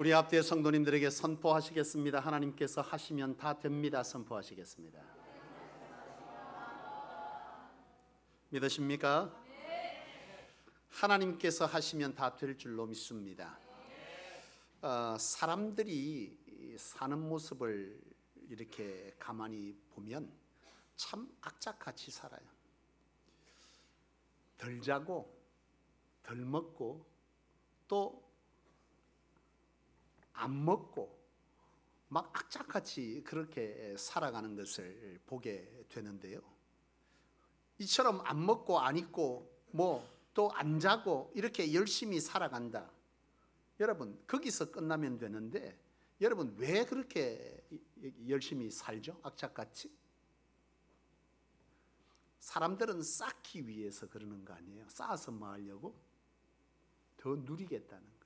우리 앞뒤의 성도님들에게 선포하시겠습니다. 하나님께서 하시면 다 됩니다. 선포하시겠습니다. 믿으십니까? 하나님께서 하시면 다 될 줄로 믿습니다. 사람들이 사는 모습을 이렇게 가만히 보면 참 악착같이 살아요. 덜 자고 덜 먹고 또 안 먹고 막 악착같이 그렇게 살아가는 것을 보게 되는데요. 이처럼 안 먹고 안 입고 뭐 또 안 자고 이렇게 열심히 살아간다. 여러분 거기서 끝나면 되는데 여러분 왜 그렇게 열심히 살죠? 악착같이? 사람들은 쌓기 위해서 그러는 거 아니에요? 쌓아서 뭐 하려고? 더 누리겠다는 거죠.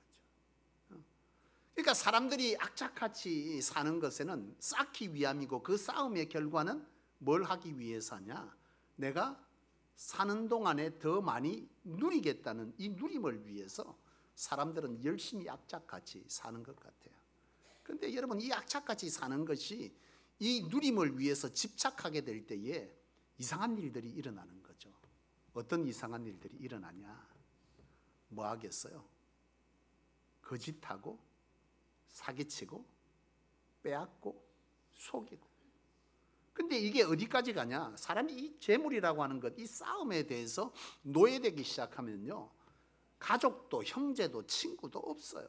그러니까 사람들이 악착같이 사는 것에는 쌓기 위함이고 그 싸움의 결과는 뭘 하기 위해서냐? 내가 사는 동안에 더 많이 누리겠다는 이 누림을 위해서 사람들은 열심히 악착같이 사는 것 같아요. 그런데 여러분 이 악착같이 사는 것이 이 누림을 위해서 집착하게 될 때에 이상한 일들이 일어나는 거죠. 어떤 이상한 일들이 일어나냐? 뭐 하겠어요? 거짓하고 사기치고 빼앗고 속이고. 근데 이게 어디까지 가냐? 사람이 이 재물이라고 하는 것, 이 싸움에 대해서 노예되기 시작하면요, 가족도 형제도 친구도 없어요.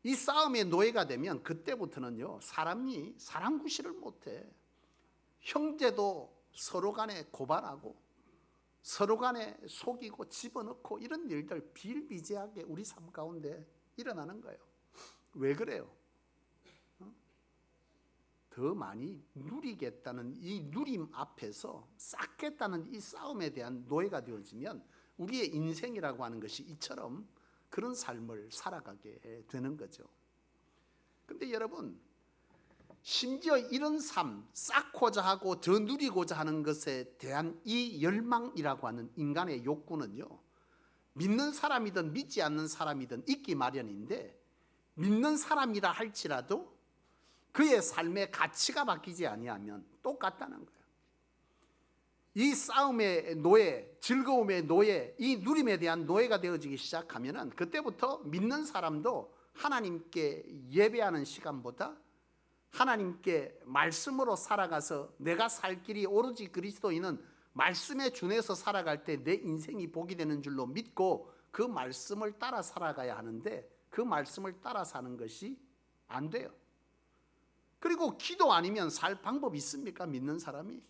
이 싸움의 노예가 되면 그때부터는요, 사람이 사람 구실을 못해. 형제도 서로 간에 고발하고 서로 간에 속이고 집어넣고 이런 일들 비일비재하게 우리 삶 가운데 일어나는 거예요. 왜 그래요? 더 많이 누리겠다는 이 누림 앞에서 쌓겠다는 이 싸움에 대한 노예가 되어지면 우리의 인생이라고 하는 것이 이처럼 그런 삶을 살아가게 되는 거죠. 근데 여러분 심지어 이런 삶, 쌓고자 하고 더 누리고자 하는 것에 대한 이 열망이라고 하는 인간의 욕구는요, 믿는 사람이든 믿지 않는 사람이든 있기 마련인데, 믿는 사람이라 할지라도 그의 삶의 가치가 바뀌지 아니하면 똑같다는 거예요. 이 싸움의 노예, 즐거움의 노예, 이 누림에 대한 노예가 되어지기 시작하면은 그때부터 믿는 사람도 하나님께 예배하는 시간보다 하나님께 말씀으로 살아가서 내가 살 길이 오로지 그리스도인은 말씀에 준해서 살아갈 때 내 인생이 복이 되는 줄로 믿고 그 말씀을 따라 살아가야 하는데 그 말씀을 따라 사는 것이 안 돼요. 그리고 기도 아니면 살 방법이 있습니까? 믿는 사람이?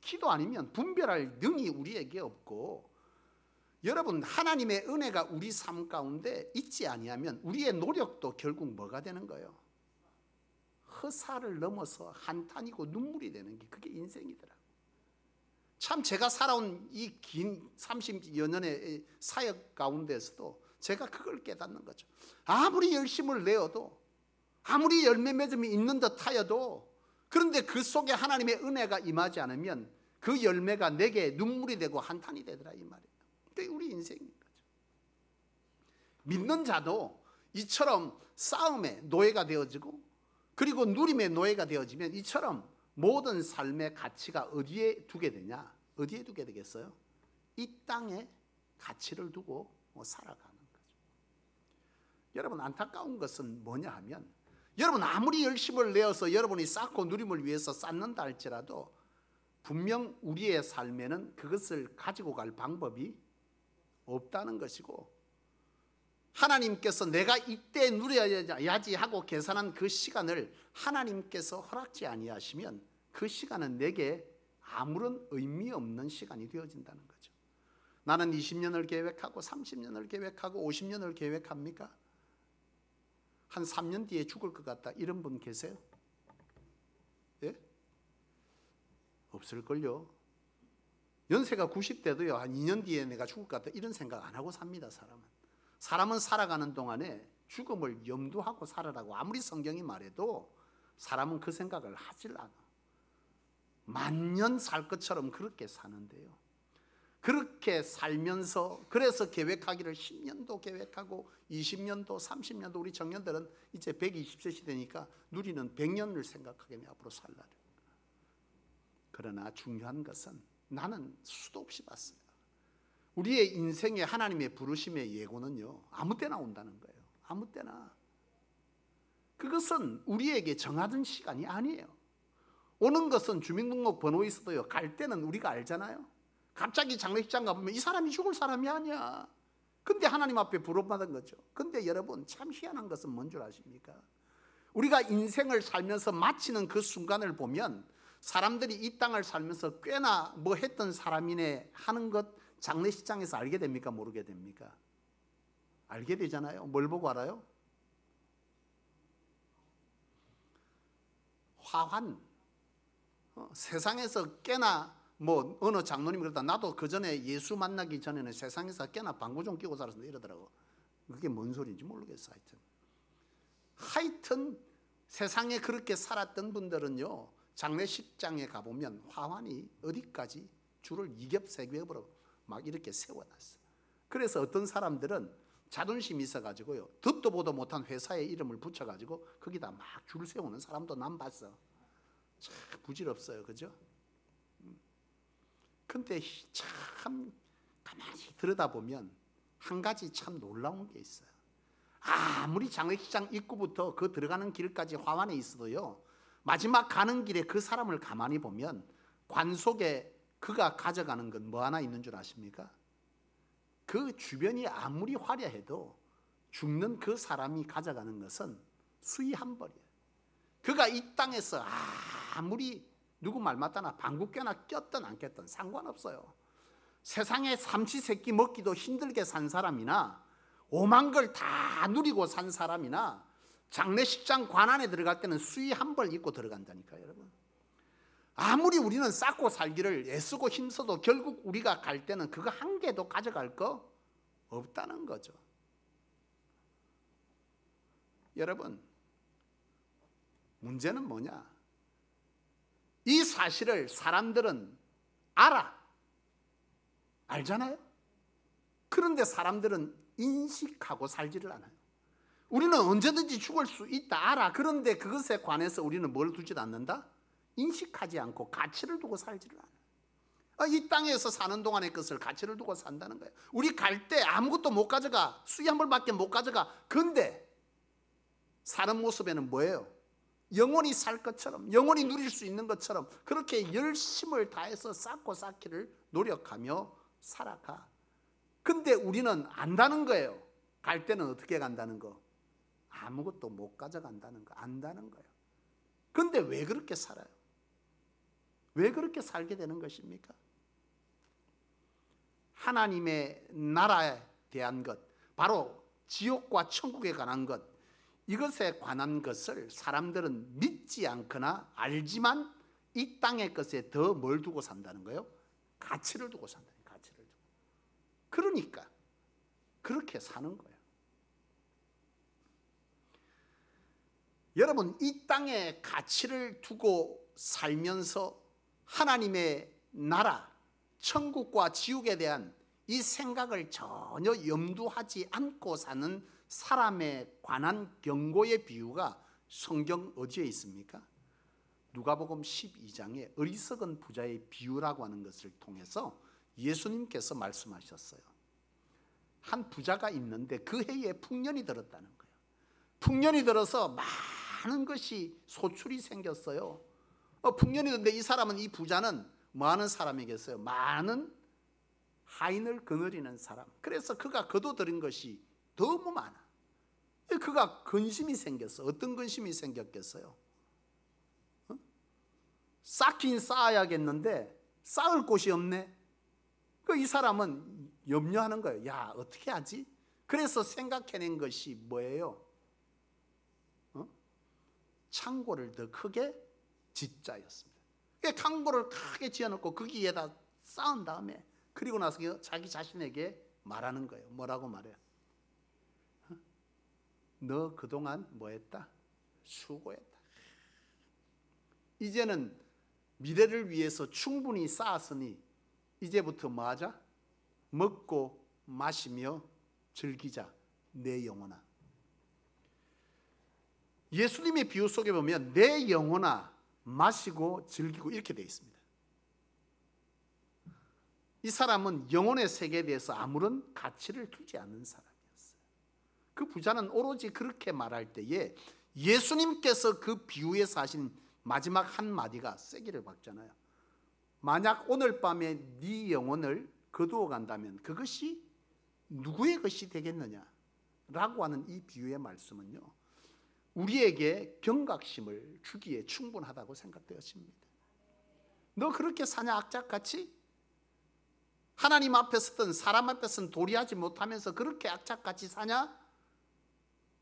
기도 아니면 분별할 능이 우리에게 없고, 여러분 하나님의 은혜가 우리 삶 가운데 있지 아니하면 우리의 노력도 결국 뭐가 되는 거예요? 허사를 넘어서 한탄이고 눈물이 되는 게 그게 인생이더라고요. 참 제가 살아온 이 긴 30여 년의 사역 가운데서도 제가 그걸 깨닫는 거죠. 아무리 열심을 내어도 아무리 열매 맺음이 있는 듯 하여도 그런데 그 속에 하나님의 은혜가 임하지 않으면 그 열매가 내게 눈물이 되고 한탄이 되더라 이 말이에요. 그게 우리 인생인 거죠. 믿는 자도 이처럼 싸움의 노예가 되어지고 그리고 누림의 노예가 되어지면 이처럼 모든 삶의 가치가 어디에 두게 되냐? 어디에 두게 되겠어요? 이 땅에 가치를 두고 살아가는 거죠. 여러분 안타까운 것은 뭐냐 하면 여러분 아무리 열심을 내어서 여러분이 쌓고 누림을 위해서 쌓는다 할지라도 분명 우리의 삶에는 그것을 가지고 갈 방법이 없다는 것이고, 하나님께서 내가 이때 누려야지 하고 계산한 그 시간을 하나님께서 허락지 아니하시면 그 시간은 내게 아무런 의미 없는 시간이 되어진다는 거죠. 나는 20년을 계획하고 30년을 계획하고 50년을 계획합니까? 한 3년 뒤에 죽을 것 같다 이런 분 계세요? 예? 없을걸요. 연세가 90대도요 한 2년 뒤에 내가 죽을 것 같다 이런 생각 안 하고 삽니다. 사람은 살아가는 동안에 죽음을 염두하고 살아라고 아무리 성경이 말해도 사람은 그 생각을 하질 않아. 만년 살 것처럼 그렇게 사는데요, 그렇게 살면서 그래서 계획하기를 10년도 계획하고 20년도 30년도 우리 청년들은 이제 120세 시대니까 누리는 100년을 생각하겠네 앞으로 살 날을. 그러나 중요한 것은 나는 수도 없이 봤어요. 우리의 인생에 하나님의 부르심의 예고는요 아무 때나 온다는 거예요. 아무 때나. 그것은 우리에게 정하던 시간이 아니에요. 오는 것은 주민등록 번호 있어도요 갈 때는 우리가 알잖아요. 갑자기 장례식장 가보면 이 사람이 죽을 사람이 아니야. 근데 하나님 앞에 부름받은 거죠. 근데 여러분 참 희한한 것은 뭔 줄 아십니까? 우리가 인생을 살면서 마치는 그 순간을 보면 사람들이 이 땅을 살면서 꽤나 뭐 했던 사람이네 하는 것 장례식장에서 알게 됩니까? 모르게 됩니까? 알게 되잖아요. 뭘 보고 알아요? 화환. 세상에서 꽤나 뭐 어느 장로님이 그러다 나도 그 전에 예수 만나기 전에는 세상에서 꽤나 방구 좀 끼고 살았는데 이러더라고. 그게 뭔 소리인지 모르겠어. 하여튼 세상에 그렇게 살았던 분들은요 장례식장에 가보면 화환이 어디까지 줄을 이겹새겹으로 막 이렇게 세워놨어. 그래서 어떤 사람들은 자존심이 있어가지고요 듣도 보도 못한 회사의 이름을 붙여가지고 거기다 막 줄 세우는 사람도 난 봤어. 참 부질없어요, 그죠? 근데 참 가만히 들여다보면 한 가지 참 놀라운 게 있어요. 아무리 장례식장 입구부터 그 들어가는 길까지 화환에 있어도요 마지막 가는 길에 그 사람을 가만히 보면 관 속에 그가 가져가는 건 뭐 하나 있는 줄 아십니까? 그 주변이 아무리 화려해도 죽는 그 사람이 가져가는 것은 수의 한 벌이에요. 그가 이 땅에서 아무리 누구 말 맞다나 방귀깨나 꼈든 안 꼈든 상관없어요. 세상에 삼시세끼 먹기도 힘들게 산 사람이나 오만 걸 다 누리고 산 사람이나 장례식장 관 안에 들어갈 때는 수의 한 벌 입고 들어간다니까요, 여러분. 아무리 우리는 쌓고 살기를 애쓰고 힘써도 결국 우리가 갈 때는 그거 한 개도 가져갈 거 없다는 거죠. 여러분, 문제는 뭐냐? 이 사실을 사람들은 알잖아요. 그런데 사람들은 인식하고 살지를 않아요. 우리는 언제든지 죽을 수 있다 알아. 그런데 그것에 관해서 우리는 뭘 두지 않는다? 인식하지 않고 가치를 두고 살지를 않아요. 이 땅에서 사는 동안의 것을 가치를 두고 산다는 거예요. 우리 갈 때 아무것도 못 가져가. 수의 한 벌밖에 못 가져가. 근데 사는 모습에는 뭐예요? 영원히 살 것처럼, 영원히 누릴 수 있는 것처럼 그렇게 열심을 다해서 쌓고 쌓기를 노력하며 살아가. 근데 우리는 안다는 거예요. 갈 때는 어떻게 간다는 거? 아무것도 못 가져간다는 거, 안다는 거예요. 근데 왜 그렇게 살아요? 왜 그렇게 살게 되는 것입니까? 하나님의 나라에 대한 것, 바로 지옥과 천국에 관한 것, 이것에 관한 것을 사람들은 믿지 않거나 알지만 이 땅의 것에 더 뭘 두고 산다는 거예요? 가치를 두고 산다는 거예요. 가치를 두고. 그러니까 그렇게 사는 거예요. 여러분, 이 땅에 가치를 두고 살면서 하나님의 나라, 천국과 지옥에 대한 이 생각을 전혀 염두하지 않고 사는 사람에 관한 경고의 비유가 성경 어디에 있습니까? 누가복음 12장에 어리석은 부자의 비유라고 하는 것을 통해서 예수님께서 말씀하셨어요. 한 부자가 있는데 그 해에 풍년이 들었다는 거예요. 풍년이 들어서 많은 것이 소출이 생겼어요. 풍년이 들었는데 이 사람은, 이 부자는 뭐 하는 사람이겠어요? 많은 하인을 거느리는 사람. 그래서 그가 거둬들인 것이 너무 많아. 그가 근심이 생겼어. 어떤 근심이 생겼겠어요? 쌓긴 쌓아야겠는데 쌓을 곳이 없네. 이 사람은 염려하는 거예요. 야, 어떻게 하지? 그래서 생각해낸 것이 뭐예요? 창고를 더 크게 짓자였습니다. 창고를 크게 지어놓고 거기에다 쌓은 다음에 그리고 나서 자기 자신에게 말하는 거예요. 뭐라고 말해요? 너 그동안 뭐했다? 수고했다. 이제는 미래를 위해서 충분히 쌓았으니 이제부터 뭐하자? 먹고 마시며 즐기자 내 영혼아. 예수님의 비유 속에 보면 내 영혼아 마시고 즐기고 이렇게 되어 있습니다. 이 사람은 영혼의 세계에 대해서 아무런 가치를 두지 않는 사람이었어요. 그 부자는 오로지 그렇게 말할 때에 예수님께서 그 비유에서 하신 마지막 한마디가 세기를 박잖아요. 만약 오늘 밤에 네 영혼을 거두어 간다면 그것이 누구의 것이 되겠느냐 라고 하는 이 비유의 말씀은요, 우리에게 경각심을 주기에 충분하다고 생각되어집니다. 너 그렇게 사냐 악착같이? 하나님 앞에서든 사람 앞에서는 도리하지 못하면서 그렇게 악착같이 사냐?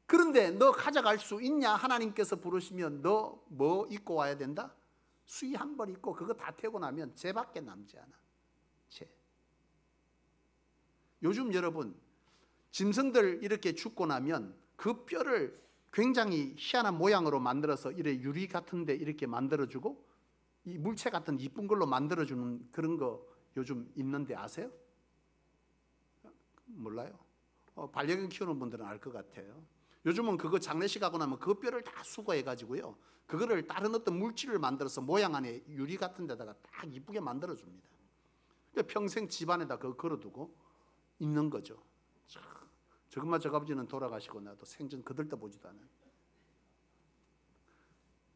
그런데 너 가져갈 수 있냐? 하나님께서 부르시면 너 뭐 입고 와야 된다? 수의 한 벌 입고 그거 다 태우고 나면 죄밖에 남지 않아. 죄. 요즘 여러분 짐승들 이렇게 죽고 나면 그 뼈를 굉장히 희한한 모양으로 만들어서 이래 유리 같은데 이렇게 만들어주고 이 물체 같은 이쁜 걸로 만들어주는 그런 거 요즘 있는데 아세요? 몰라요? 반려견 키우는 분들은 알 것 같아요. 요즘은 그거 장례식 하고 나면 그 뼈를 다 수거해가지고요, 그거를 다른 어떤 물질을 만들어서 모양 안에 유리 같은 데다가 딱 이쁘게 만들어줍니다. 평생 집안에다 그거 걸어두고 있는 거죠. 저것만 저 아버지는 돌아가시고 나도 생전 그들도 보지도 않아요.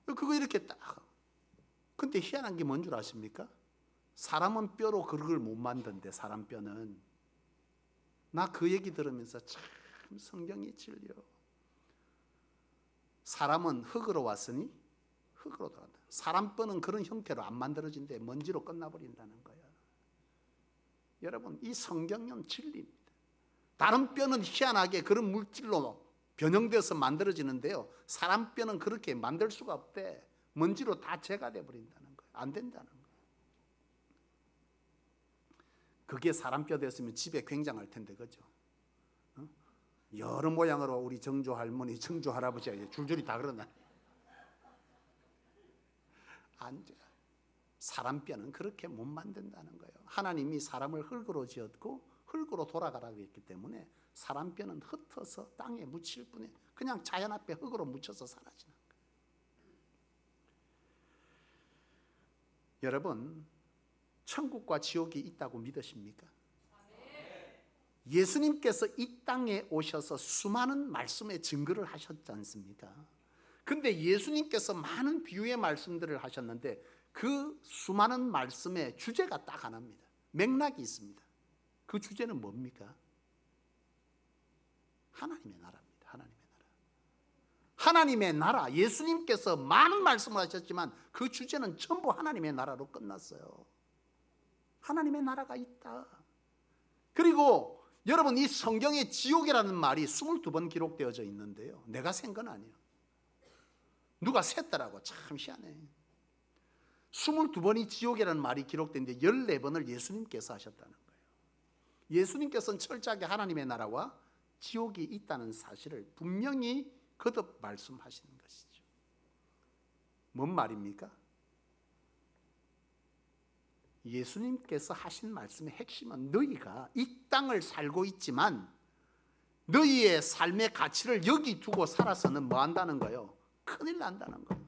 그거 이렇게 딱. 근데 희한한 게 뭔 줄 아십니까? 사람은 뼈로 그걸 못 만든대. 사람 뼈는. 나 그 얘기 들으면서 참 성경이 찔려. 사람은 흙으로 왔으니 흙으로 돌아간다. 사람 뼈는 그런 형태로 안 만들어진대. 먼지로 끝나버린다는 거야. 여러분, 이 성경은 진리입니다. 다른 뼈는 희한하게 그런 물질로 변형돼서 만들어지는데요, 사람 뼈는 그렇게 만들 수가 없대. 먼지로 다 제거돼 버린다는 거예요. 안 된다는 거예요. 그게 사람 뼈 됐으면 집에 굉장할 텐데, 그죠? 여러 모양으로 우리 정조 할머니, 정조 할아버지가 줄줄이 다 그러나. 안 돼. 사람 뼈는 그렇게 못 만든다는 거예요. 하나님이 사람을 흙으로 지었고 흙으로 돌아가라고 했기 때문에 사람 뼈는 흩어서 땅에 묻힐 뿐에 그냥 자연 앞에 흙으로 묻혀서 사라지는 거예요. 여러분, 천국과 지옥이 있다고 믿으십니까? 예수님께서 이 땅에 오셔서 수많은 말씀의 증거를 하셨지 않습니까? 근데 예수님께서 많은 비유의 말씀들을 하셨는데 그 수많은 말씀의 주제가 딱 하나입니다. 맥락이 있습니다. 그 주제는 뭡니까? 하나님의 나라입니다. 하나님의 나라. 하나님의 나라. 예수님께서 많은 말씀을 하셨지만 그 주제는 전부 하나님의 나라로 끝났어요. 하나님의 나라가 있다. 그리고 여러분, 이 성경에 지옥이라는 말이 22번 기록되어져 있는데요, 내가 센 건 아니에요. 누가 셌더라고. 참 희한해. 22번이 지옥이라는 말이 기록되는데 14번을 예수님께서 하셨다는 거예요. 예수님께서는 철저하게 하나님의 나라와 지옥이 있다는 사실을 분명히 거듭 말씀하시는 것이죠. 뭔 말입니까? 예수님께서 하신 말씀의 핵심은 너희가 이 땅을 살고 있지만 너희의 삶의 가치를 여기 두고 살아서는 뭐 한다는 거예요? 큰일 난다는 거예요.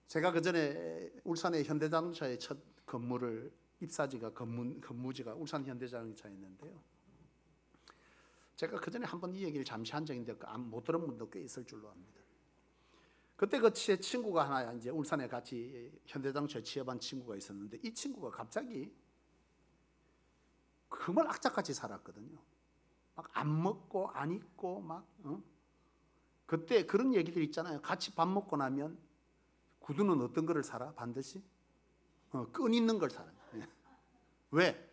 제가 그전에 울산의 현대자동차의 첫 건물을 입사지가 근무지가 울산 현대자동차였는데요, 제가 그전에 한번 이 얘기를 잠시 한 적이 있는데 못 들은 분도 꽤 있을 줄로 압니다. 그때 그 제 친구가 하나 이제 울산에 같이 현대자동차에 취업한 친구가 있었는데 이 친구가 갑자기 정말 악착같이 살았거든요. 막 안 먹고 안 입고 막 그때 그런 얘기들 있잖아요. 같이 밥 먹고 나면 구두는 어떤 거를 사라? 반드시 끈 있는 걸 사는 거예요. 왜?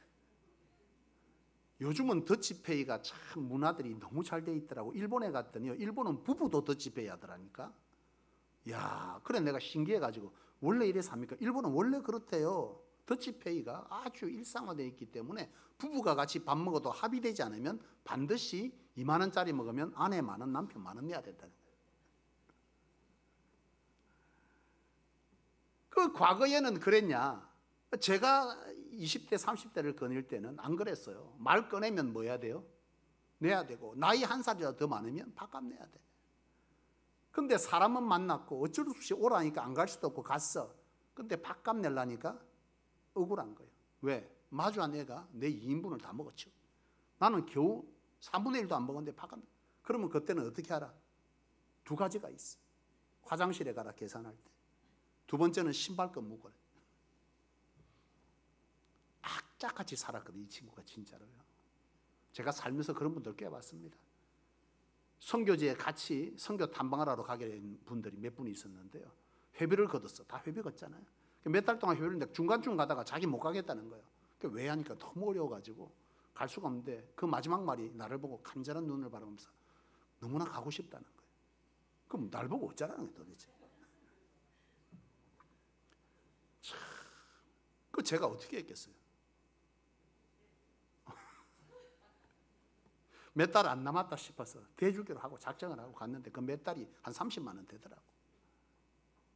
요즘은 더치페이가 참 문화들이 너무 잘 돼 있더라고. 일본에 갔더니요, 일본은 부부도 더치페이 하더라니까. 야, 그래 내가 신기해가지고 원래 이래 삽니까? 일본은 원래 그렇대요. 더치페이가 아주 일상화되어 있기 때문에 부부가 같이 밥 먹어도 합의되지 않으면 반드시 2만 원짜리 먹으면 아내 만 원, 남편 만 원 내야 된다는 거예요. 그 과거에는 그랬냐? 제가 20대 30대를 거닐 때는 안 그랬어요. 말 꺼내면 뭐 해야 돼요? 내야 되고, 나이 한 살이라도 더 많으면 밥값 내야 돼. 근데 사람은 만났고 어쩔 수 없이 오라니까 안 갈 수도 없고 갔어. 근데 밥값 내려니까 억울한 거예요. 왜? 마주한 애가 내 2인분을 다 먹었죠. 나는 겨우 3분의 1도 안 먹었는데 밥값. 그러면 그때는 어떻게 하라? 두 가지가 있어. 화장실에 가라, 계산할 때. 두 번째는 신발끈 묶어라. 악착같이 살았거든요, 이 친구가 진짜로요. 제가 살면서 그런 분들 꽤 봤습니다. 선교지에 같이 선교 탐방을 하러 가게 된 분들이 몇 분이 있었는데요. 회비를 걷었어. 다 회비 걷잖아요. 몇 달 동안 회비를 내고 중간중 가다가 자기 못 가겠다는 거예요. 왜 하니까 너무 어려워가지고 갈 수가 없는데 그 마지막 말이 나를 보고 간절한 눈을 바라보면서 너무나 가고 싶다는 거예요. 그럼 날 보고 어쩌라는 거예요, 도대체. 참, 그 제가 어떻게 했겠어요? 몇 달 안 남았다 싶어서 대주기로 하고 작정을 하고 갔는데 그 몇 달이 한 30만 원 되더라고.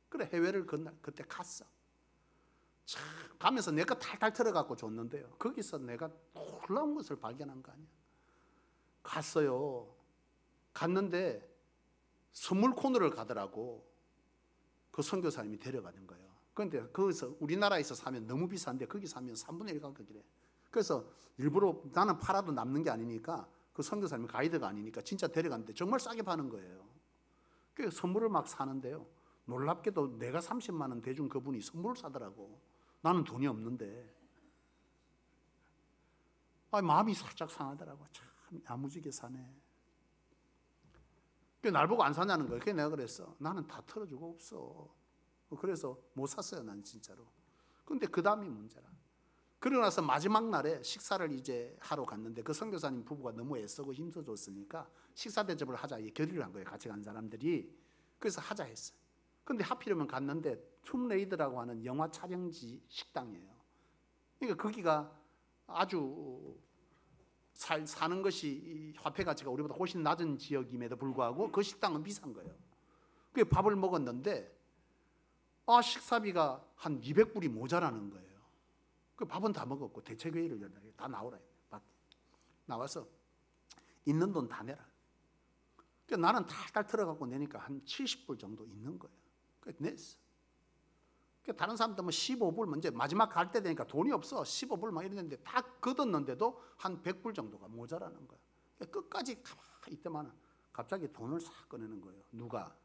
그래, 해외를 그때 갔어. 참, 가면서 내가 탈탈 털어갖고 줬는데요. 거기서 내가 놀라운 것을 발견한 거 아니야. 갔어요. 갔는데 선물 코너를 가더라고. 그 선교사님이 데려가는 거예요. 그런데 거기서 우리나라에서 사면 너무 비싼데 거기 사면 3분의 1 가격이래. 그래서 일부러 나는 팔아도 남는 게 아니니까 그 선교사님이 가이드가 아니니까 진짜 데려갔는데 정말 싸게 파는 거예요. 그래서 선물을 막 사는데요. 놀랍게도 내가 30만 원 대준 그분이 선물을 사더라고. 나는 돈이 없는데. 마음이 살짝 상하더라고. 참 야무지게 사네. 날 보고 안 사냐는 거예요. 그래서 내가 그랬어. 나는 다 털어주고 없어. 그래서 못 샀어요, 난 진짜로. 근데 그 다음이 문제라. 그러고 나서 마지막 날에 식사를 이제 하러 갔는데 그 선교사님 부부가 너무 애쓰고 힘써줬으니까 식사 대접을 하자 결의를 한 거예요, 같이 간 사람들이. 그래서 하자 했어요. 근데 하필이면 갔는데 툼레이드라고 하는 영화 촬영지 식당이에요. 그러니까 거기가 아주 사는 것이 화폐 가치가 우리보다 훨씬 낮은 지역임에도 불구하고 그 식당은 비싼 거예요. 그 밥을 먹었는데 식사비가 한 200불이 모자라는 거예요. 그 밥은 다 먹었고 대책회의를 열라. 다 나오라. 밖에 나와서 있는 돈 다 내라. 그러니까 나는 탈탈 털어갖고 내니까 한 70불 정도 있는 거예요. 그래서 냈어. 그러니까 다른 사람들 뭐 15불 먼저 마지막 갈 때 되니까 돈이 없어. 15불 막 이랬는데 다 걷었는데도 한 100불 정도가 모자라는 거야. 그러니까 끝까지 가만히 있더만 갑자기 돈을 싹 꺼내는 거예요. 누가?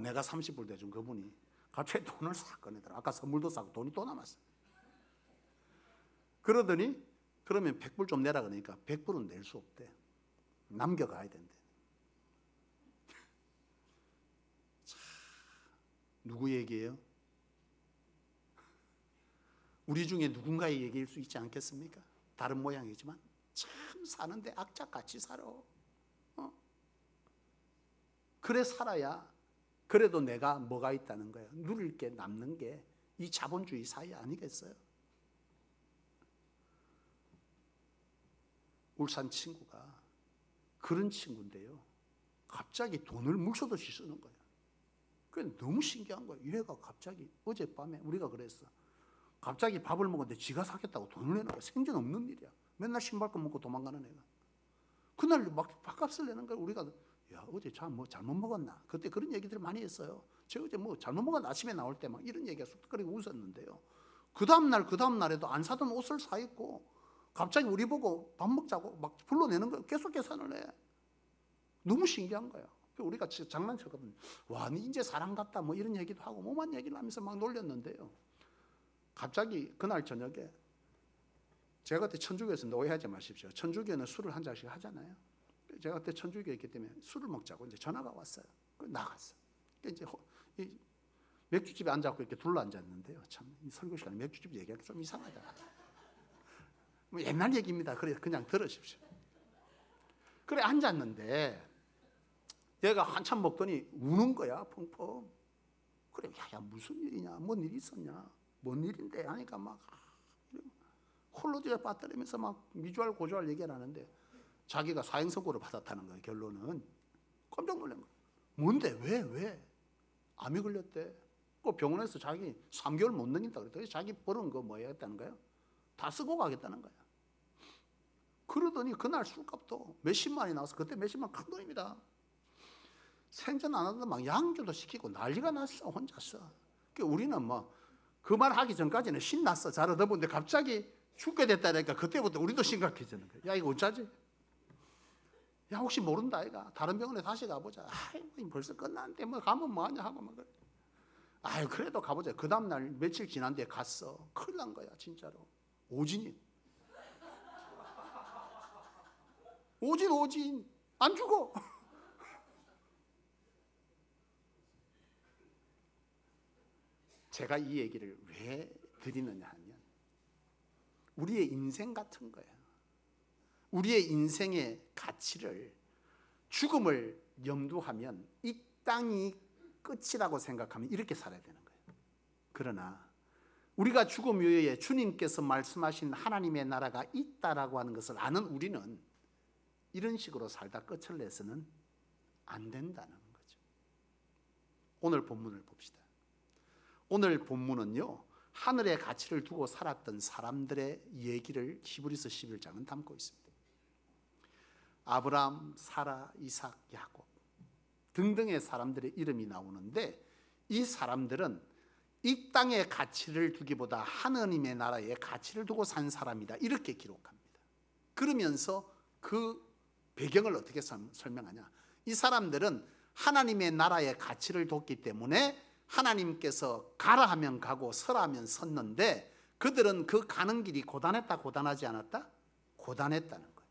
내가 30불 대준 그분이 갑자기 돈을 싹 꺼내더라. 아까 선물도 사고 돈이 또 남았어. 그러더니 그러면 100불 좀 내라 그러니까 100불은 낼 수 없대. 남겨가야 된대. 누구 얘기예요? 우리 중에 누군가의 얘기일 수 있지 않겠습니까? 다른 모양이지만 참 사는데 악착같이 살아. 그래 살아야 그래도 내가 뭐가 있다는 거예요. 누릴 게 남는 게 이 자본주의 사회 아니겠어요? 울산 친구가 그런 친구인데요. 갑자기 돈을 물소듯이 쓰는 거예요. 그게 너무 신기한 거예요. 이래가 갑자기 어젯밤에 우리가 그랬어. 갑자기 밥을 먹었는데 지가 사겠다고 돈을 내는 거야. 생전 없는 일이야. 맨날 신발끈 먹고 도망가는 애가. 그날 막 밥값을 내는 거야. 우리가 야 어제 잘못 먹었나? 그때 그런 얘기들 많이 했어요. 제가 어제 잘못 먹었나? 아침에 나올 때 막 이런 얘기가 쑥덕거리고 웃었는데요. 그 다음날에도 안 사던 옷을 사 입고 갑자기 우리 보고 밥 먹자고 막 불러내는 거예요. 계속 계산을 해. 너무 신기한 거예요. 우리가 장난쳤거든요. 와, 니 이제 사람 같다 뭐 이런 얘기도 하고 뭐만 얘기를 하면서 막 놀렸는데요. 갑자기 그날 저녁에 제가 그때 천주교였습니다. 오해하지 마십시오. 천주교는 술을 한 잔씩 하잖아요. 제가 그때 천주교였기 때문에 술을 먹자고 이제 전화가 왔어요. 나갔어. 이제 맥주집에 앉아서 이렇게 둘러 앉았는데요. 참 이 설교 시간에 맥주집 얘기하기 좀 이상하다. 뭐 옛날 얘기입니다. 그래 그냥 들으십시오. 그래 앉았는데 얘가 한참 먹더니 우는 거야, 펑펑. 그래, 야, 무슨 일이냐, 뭔 일 있었냐, 뭔 일인데 하니까 막 홀로 뒤에 빠뜨리면서 막 미주알 고주알 얘기를 하는데 자기가 사형 선고를 받았다는 거예요. 결론은 깜짝 놀란 거예요. 뭔데, 왜? 암이 걸렸대. 그 병원에서 자기 3개월 못 넘긴다 그랬더니 자기 버는 거 뭐 해야겠다는 거예요? 다 쓰고 가겠다는 거야. 그러더니 그날 술값도 몇십만이 나와서, 그때 몇십만 큰 돈입니다. 생전 안 하던 막 양주도 시키고 난리가 났어, 혼자서. 그러니까 우리는 뭐 그 말 하기 전까지는 신났어, 잘 얻어보는데 갑자기 죽게 됐다니까 그때부터 우리도 심각해지는 거야. 야, 이거 어쩌지? 야, 혹시 모른다 아이가, 다른 병원에 다시 가보자. 아이고 벌써 끝났는데 뭐 가면 뭐하냐 하고 막 그래. 아유, 그래도 가보자. 그 다음날 며칠 지난 뒤에 갔어. 큰일 난 거야 진짜로. 오진이. 오진 안 죽어. 제가 이 얘기를 왜 드리느냐 하면 우리의 인생 같은 거예요. 우리의 인생의 가치를, 죽음을 염두하면 이 땅이 끝이라고 생각하면 이렇게 살아야 되는 거예요. 그러나 우리가 죽음 이후에 주님께서 말씀하신 하나님의 나라가 있다라고 하는 것을 아는 우리는 이런 식으로 살다 끝을 내서는 안 된다는 거죠. 오늘 본문을 봅시다. 오늘 본문은요, 하늘의 가치를 두고 살았던 사람들의 얘기를 히브리서 11장은 담고 있습니다. 아브라함, 사라, 이삭, 야곱 등등의 사람들의 이름이 나오는데, 이 사람들은 이 땅의 가치를 두기보다 하느님의 나라의 가치를 두고 산 사람이다, 이렇게 기록합니다. 그러면서 그 배경을 어떻게 설명하냐? 이 사람들은 하나님의 나라의 가치를 뒀기 때문에 하나님께서 가라 하면 가고 서라 하면 섰는데, 그들은 그 가는 길이 고단했다, 고단하지 않았다? 고단했다는 거예요.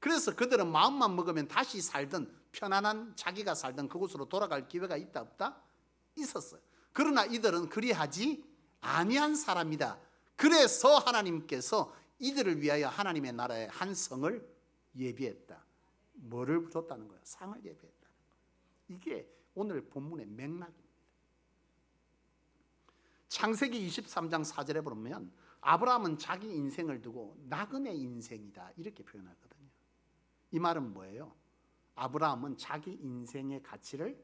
그래서 그들은 마음만 먹으면 다시 살던 편안한 자기가 살던 그곳으로 돌아갈 기회가 있다 없다? 있었어요. 그러나 이들은 그리하지 아니한 사람이다. 그래서 하나님께서 이들을 위하여 하나님의 나라의 한 성을 예비했다. 뭐를 줬다는 거예요? 상을 예비했다는 거예요. 이게 오늘 본문의 맥락입니다. 창세기 23장 4절에 보면 아브라함은 자기 인생을 두고 나그네 인생이다, 이렇게 표현하거든요. 이 말은 뭐예요? 아브라함은 자기 인생의 가치를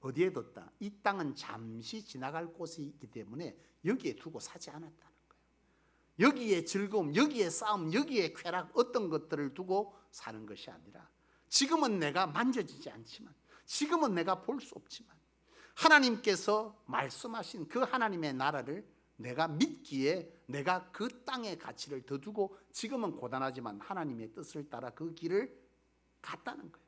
어디에 뒀다? 이 땅은 잠시 지나갈 곳이기 때문에 여기에 두고 사지 않았다는 거예요. 여기에 즐거움, 여기에 싸움, 여기에 쾌락, 어떤 것들을 두고 사는 것이 아니라, 지금은 내가 만져지지 않지만, 지금은 내가 볼 수 없지만 하나님께서 말씀하신 그 하나님의 나라를 내가 믿기에 내가 그 땅의 가치를 더 두고 지금은 고단하지만 하나님의 뜻을 따라 그 길을 갔다는 거예요.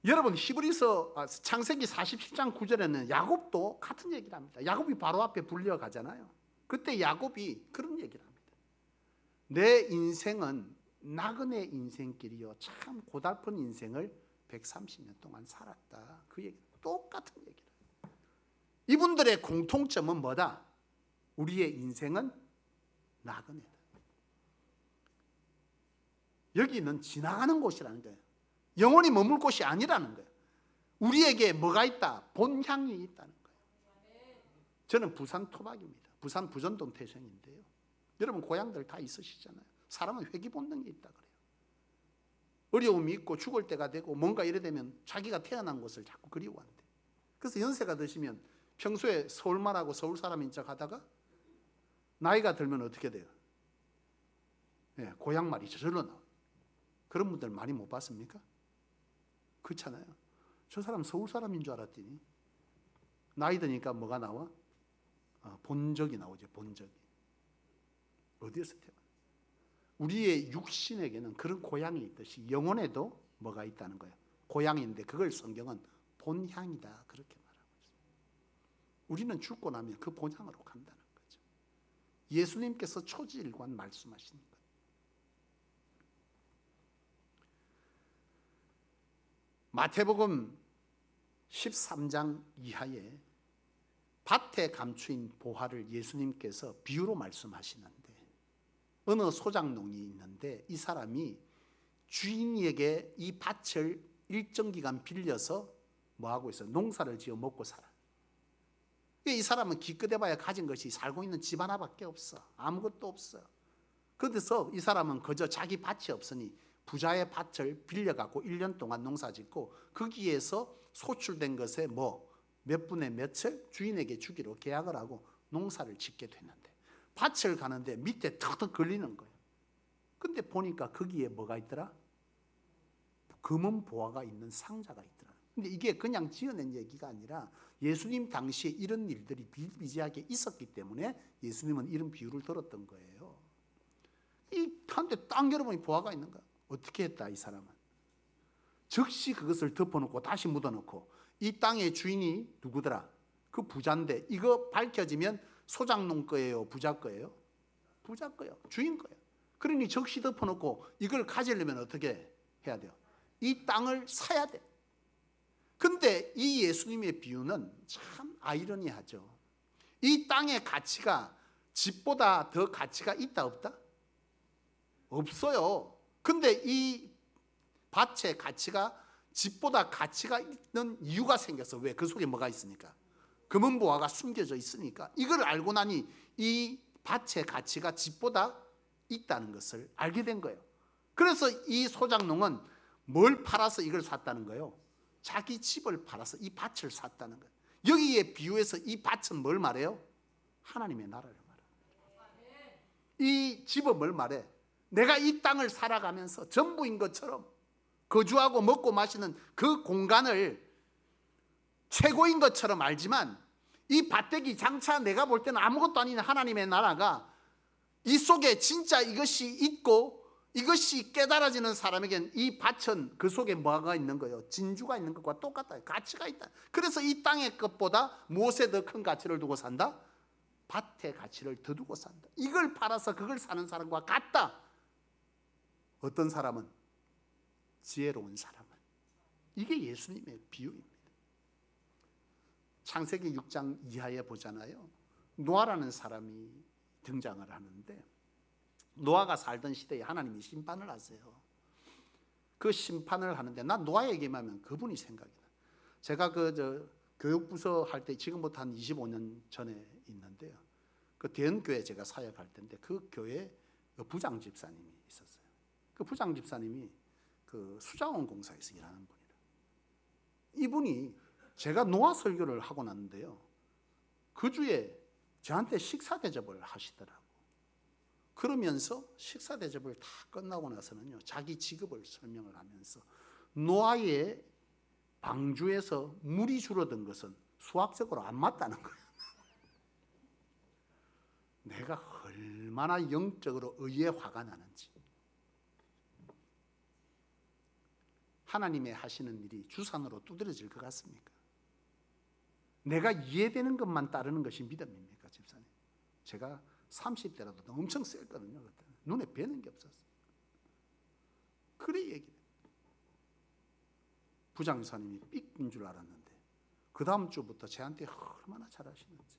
여러분, 히브리서 창세기 47장 9절에는 야곱도 같은 얘기를 합니다. 야곱이 바로 앞에 불려가잖아요. 그때 야곱이 그런 얘기를 합니다. 내 인생은 나그네 인생길이요, 참 고달픈 인생을 130년 동안 살았다. 그 얘기, 똑같은 얘기를. 이분들의 공통점은 뭐다? 우리의 인생은 나그네다. 여기는 지나가는 곳이라는 거예요. 영원히 머물 곳이 아니라는 거예요. 우리에게 뭐가 있다? 본향이 있다는 거예요. 저는 부산 토박입니다. 부산 부전동 태생인데요. 여러분 고향들 다 있으시잖아요. 사람은 회귀 본능이 있다 그래요. 어려움이 있고 죽을 때가 되고 뭔가 이래 되면 자기가 태어난 곳을 자꾸 그리워한대. 그래서 연세가 드시면 평소에 서울말 하고 서울 사람인 척 하다가 나이가 들면 어떻게 돼요? 네, 고향말이 저절로 나와요. 그런 분들 많이 못 봤습니까? 그렇잖아요. 저 사람 서울 사람인 줄 알았더니 나이 드니까 뭐가 나와? 본적이 나오죠. 본적이. 어디에서 태어나? 우리의 육신에게는 그런 고향이 있듯이 영혼에도 뭐가 있다는 거예요. 고향인데 그걸 성경은 본향이다, 그렇게 말하고 있어요. 우리는 죽고 나면 그 본향으로 간다는 거죠. 예수님께서 초지일관 말씀하신 것. 마태복음 13장 이하에 밭에 감추인 보화를 예수님께서 비유로 말씀하시는데, 어느 소작농이 있는데 이 사람이 주인에게 이 밭을 일정 기간 빌려서 뭐하고 있어요? 농사를 지어 먹고 살아. 이 사람은 기껏해봐야 가진 것이 살고 있는 집 하나밖에 없어. 아무것도 없어. 그래서 이 사람은 그저 자기 밭이 없으니 부자의 밭을 빌려갖고 1년 동안 농사 짓고 거기에서 소출된 것에 몇 분의 몇을 주인에게 주기로 계약을 하고 농사를 짓게 됐는데 밭을 가는데 밑에 턱턱 걸리는 거예요. 근데 보니까 거기에 뭐가 있더라? 금은 보화가 있는 상자가 있더라. 근데 이게 그냥 지어낸 얘기가 아니라 예수님 당시에 이런 일들이 비일비재하게 있었기 때문에 예수님은 이런 비유를 들었던 거예요. 이 한데 딱 열어보니 보화가 있는 거야. 어떻게 했다 이 사람은? 즉시 그것을 덮어놓고 다시 묻어놓고 이 땅의 주인이 누구더라? 그 부자인데 이거 밝혀지면 소장농 거예요? 부자 거예요? 부자 거예요. 주인 거예요. 그러니 즉시 덮어놓고 이걸 가지려면 어떻게 해야 돼요? 이 땅을 사야 돼. 근데 이 예수님의 비유는 참 아이러니하죠. 이 땅의 가치가 집보다 더 가치가 있다 없다? 없어요. 근데 이 밭의 가치가 집보다 가치가 있는 이유가 생겼어. 왜? 그 속에 뭐가 있으니까. 금은 보화가 숨겨져 있으니까. 이걸 알고 나니 이 밭의 가치가 집보다 있다는 것을 알게 된 거예요. 그래서 이 소장농은 뭘 팔아서 이걸 샀다는 거예요? 자기 집을 팔아서 이 밭을 샀다는 거예요. 여기에 비유해서 이 밭은 뭘 말해요? 하나님의 나라를 말해요. 이 집은 뭘 말해? 내가 이 땅을 살아가면서 전부인 것처럼 거주하고 먹고 마시는 그 공간을 최고인 것처럼 알지만 이 밭대기 장차 내가 볼 때는 아무것도 아닌 하나님의 나라가 이 속에 진짜 이것이 있고 이것이 깨달아지는 사람에겐 이 밭은 그 속에 뭐가 있는 거예요? 진주가 있는 것과 똑같다. 가치가 있다. 그래서 이 땅의 것보다 무엇에 더 큰 가치를 두고 산다? 밭의 가치를 더 두고 산다. 이걸 팔아서 그걸 사는 사람과 같다. 어떤 사람은? 지혜로운 사람은. 이게 예수님의 비유입니다. 창세기 6장 이하에 보잖아요. 노아라는 사람이 등장을 하는데 노아가 살던 시대에 하나님이 심판을 하세요. 그 심판을 하는데 난 노아 얘기만 하면 그분이 생각이 나. 제가 교육부서 할 때 지금부터 한 25년 전에 있는데요. 그 대恩교회 제가 사역할 때인데 그 교회 그 부장 집사님이 있었어요. 그 부장 집사님이 그 수자원 공사에서 일하는 분이라. 이분이 제가 노아 설교를 하고 났는데요. 그 주에 저한테 식사 대접을 하시더라고. 그러면서 식사 대접을 다 끝나고 나서는요, 자기 직업을 설명을 하면서 노아의 방주에서 물이 줄어든 것은 수학적으로 안 맞다는 거예요. 내가 얼마나 영적으로 의에 화가 나는지. 하나님의 하시는 일이 주산으로 두드러질 것 같습니까? 내가 이해되는 것만 따르는 것이 믿음입니까, 집사님? 제가 30대라도 엄청 셌거든요. 그때 눈에 뵈는 게 없었어요. 그래 얘기해. 부장사님이 삑인 줄 알았는데 그 다음 주부터 저한테 얼마나 잘하시는지.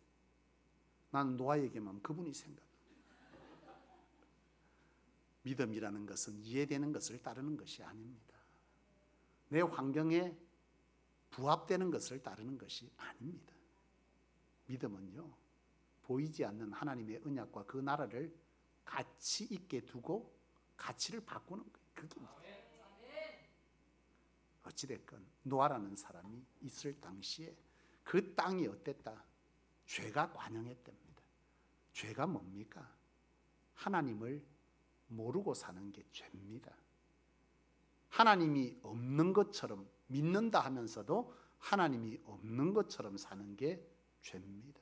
나는 노아에게만 그분이 생각나. 믿음이라는 것은 이해되는 것을 따르는 것이 아닙니다. 내 환경에 부합되는 것을 따르는 것이 아닙니다. 믿음은요, 보이지 않는 하나님의 언약과 그 나라를 가치 있게 두고 가치를 바꾸는 거예요. 그게 어찌됐건 노아라는 사람이 있을 당시에 그 땅이 어땠다? 죄가 관영했답니다. 죄가 뭡니까? 하나님을 모르고 사는 게 죄입니다. 하나님이 없는 것처럼 믿는다 하면서도 하나님이 없는 것처럼 사는 게 죄입니다.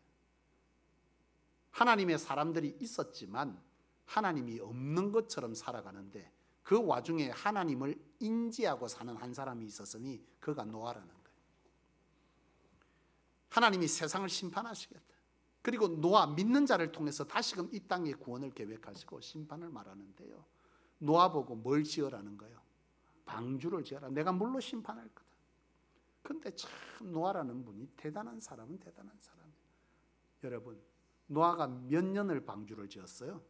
하나님의 사람들이 있었지만 하나님이 없는 것처럼 살아가는데 그 와중에 하나님을 인지하고 사는 한 사람이 있었으니 그가 노아라는 거예요. 하나님이 세상을 심판하시겠다. 그리고 노아 믿는 자를 통해서 다시금 이 땅의 구원을 계획하시고 심판을 말하는데요. 노아 보고 뭘 지어라는 거예요? 방주를 지어라. 내가 물로 심판할 거다. 근데 참 노아라는 분이 대단한 사람은 대단한 사람이에요. 여러분, 노아가 몇 년을 방주를 지었어요?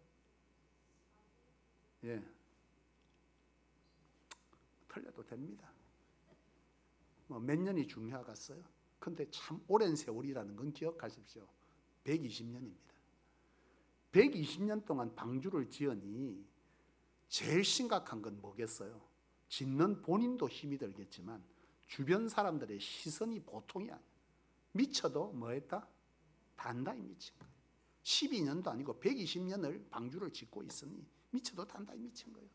예. 틀려도 됩니다. 몇 년이 중요하겠어요? 근데 참 오랜 세월이라는 건 기억하십시오. 120년입니다. 120년 동안 방주를 지으니 제일 심각한 건 뭐겠어요? 짓는 본인도 힘이 들겠지만 주변 사람들의 시선이 보통이 아니에요. 미쳐도 뭐했다? 단단히 미친 거예요. 12년도 아니고 120년을 방주를 짓고 있으니 미쳐도 단단히 미친 거예요.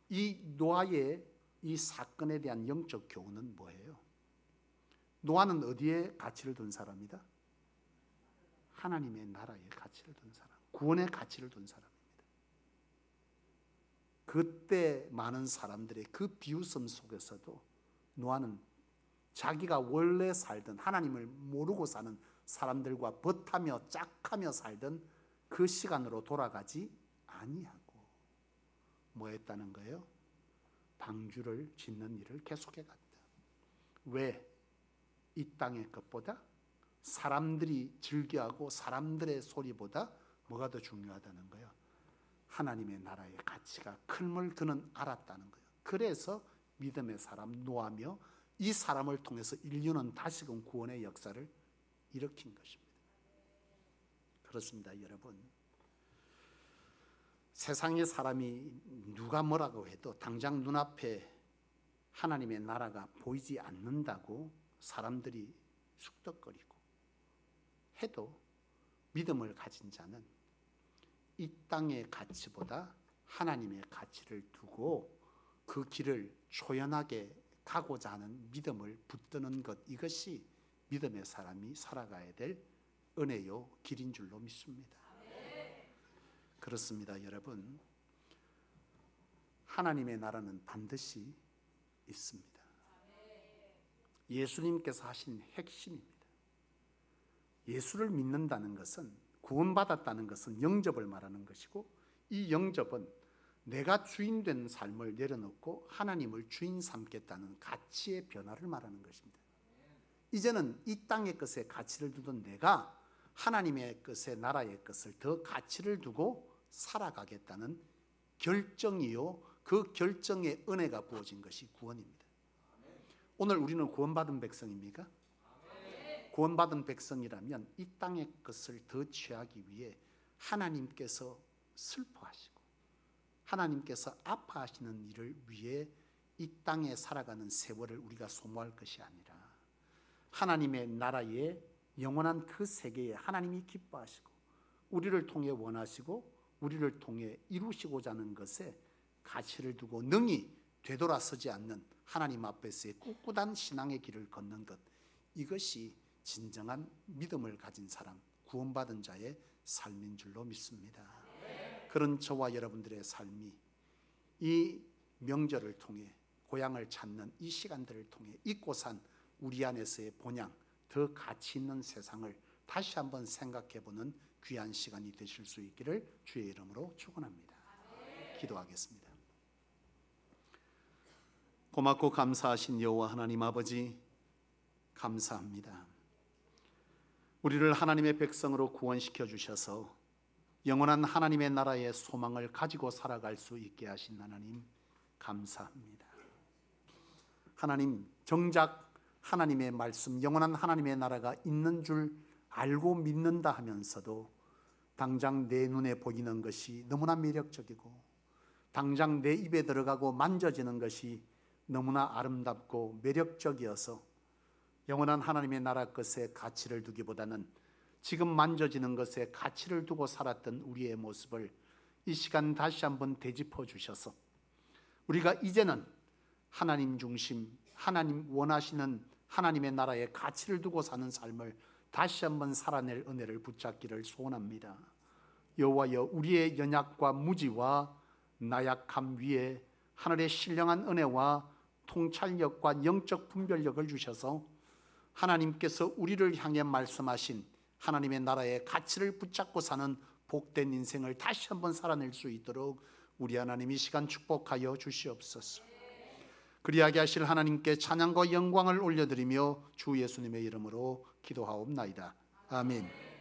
이 노아의 이 사건에 대한 영적 교훈은 뭐예요? 노아는 어디에 가치를 둔 사람이다? 하나님의 나라에 가치를 둔 사람, 구원의 가치를 둔 사람입니다. 그때 많은 사람들의 그 비웃음 속에서도 노아는 자기가 원래 살던 하나님을 모르고 사는 사람들과 벗하며 짝하며 살던 그 시간으로 돌아가지 아니하고 뭐 했다는 거예요? 방주를 짓는 일을 계속해 갔다. 왜? 이 땅의 것보다 사람들이 즐겨하고 사람들의 소리보다 뭐가 더 중요하다는 거예요? 하나님의 나라의 가치가 클을 그는 알았다는 거예요. 그래서 믿음의 사람 노아며 이 사람을 통해서 인류는 다시금 구원의 역사를 일으킨 것입니다. 그렇습니다, 여러분. 세상의 사람이 누가 뭐라고 해도 당장 눈앞에 하나님의 나라가 보이지 않는다고 사람들이 쑥덕거리고 해도 믿음을 가진 자는 이 땅의 가치보다 하나님의 가치를 두고 그 길을 초연하게 가고자 하는 믿음을 붙드는 것, 이것이 믿음의 사람이 살아가야 될 은혜요 길인 줄로 믿습니다. 그렇습니다, 여러분. 하나님의 나라는 반드시 있습니다. 예수님께서 하신 핵심입니다. 예수를 믿는다는 것은, 구원받았다는 것은 영접을 말하는 것이고, 이 영접은 내가 주인된 삶을 내려놓고 하나님을 주인 삼겠다는 가치의 변화를 말하는 것입니다. 이제는 이 땅의 것에 가치를 두던 내가 하나님의 것에, 나라의 것을 더 가치를 두고 살아가겠다는 결정이요, 그 결정의 은혜가 부어진 것이 구원입니다. 오늘 우리는 구원받은 백성입니까? 구원받은 백성이라면 이 땅의 것을 더 취하기 위해 하나님께서 슬퍼하시고 하나님께서 아파하시는 일을 위해 이 땅에 살아가는 세월을 우리가 소모할 것이 아니라 하나님의 나라의 영원한 그 세계에 하나님이 기뻐하시고 우리를 통해 원하시고 우리를 통해 이루시고자 하는 것에 가치를 두고 능히 되돌아서지 않는 하나님 앞에서의 꿋꿋한 신앙의 길을 걷는 것, 이것이 진정한 믿음을 가진 사람, 구원받은 자의 삶인 줄로 믿습니다. 그런 저와 여러분들의 삶이 이 명절을 통해 고향을 찾는 이 시간들을 통해 잊고 산 우리 안에서의 본향, 더 가치 있는 세상을 다시 한번 생각해보는 귀한 시간이 되실 수 있기를 주의 이름으로 축원합니다. 기도하겠습니다. 고맙고 감사하신 여호와 하나님 아버지, 감사합니다. 우리를 하나님의 백성으로 구원시켜 주셔서 영원한 하나님의 나라의 소망을 가지고 살아갈 수 있게 하신 하나님, 감사합니다. 하나님, 정작 하나님의 말씀, 영원한 하나님의 나라가 있는 줄 알고 믿는다 하면서도 당장 내 눈에 보이는 것이 너무나 매력적이고 당장 내 입에 들어가고 만져지는 것이 너무나 아름답고 매력적이어서 영원한 하나님의 나라 것에 가치를 두기보다는 지금 만져지는 것에 가치를 두고 살았던 우리의 모습을 이 시간 다시 한번 되짚어 주셔서 우리가 이제는 하나님 중심, 하나님 원하시는 하나님의 나라에 가치를 두고 사는 삶을 다시 한번 살아낼 은혜를 붙잡기를 소원합니다. 여호와여, 우리의 연약과 무지와 나약함 위에 하늘의 신령한 은혜와 통찰력과 영적 분별력을 주셔서 하나님께서 우리를 향해 말씀하신 하나님의 나라의 가치를 붙잡고 사는 복된 인생을 다시 한번 살아낼 수 있도록 우리 하나님 이 시간 축복하여 주시옵소서. 그리하게 하실 하나님께 찬양과 영광을 올려드리며 주 예수님의 이름으로 기도하옵나이다. 아멘.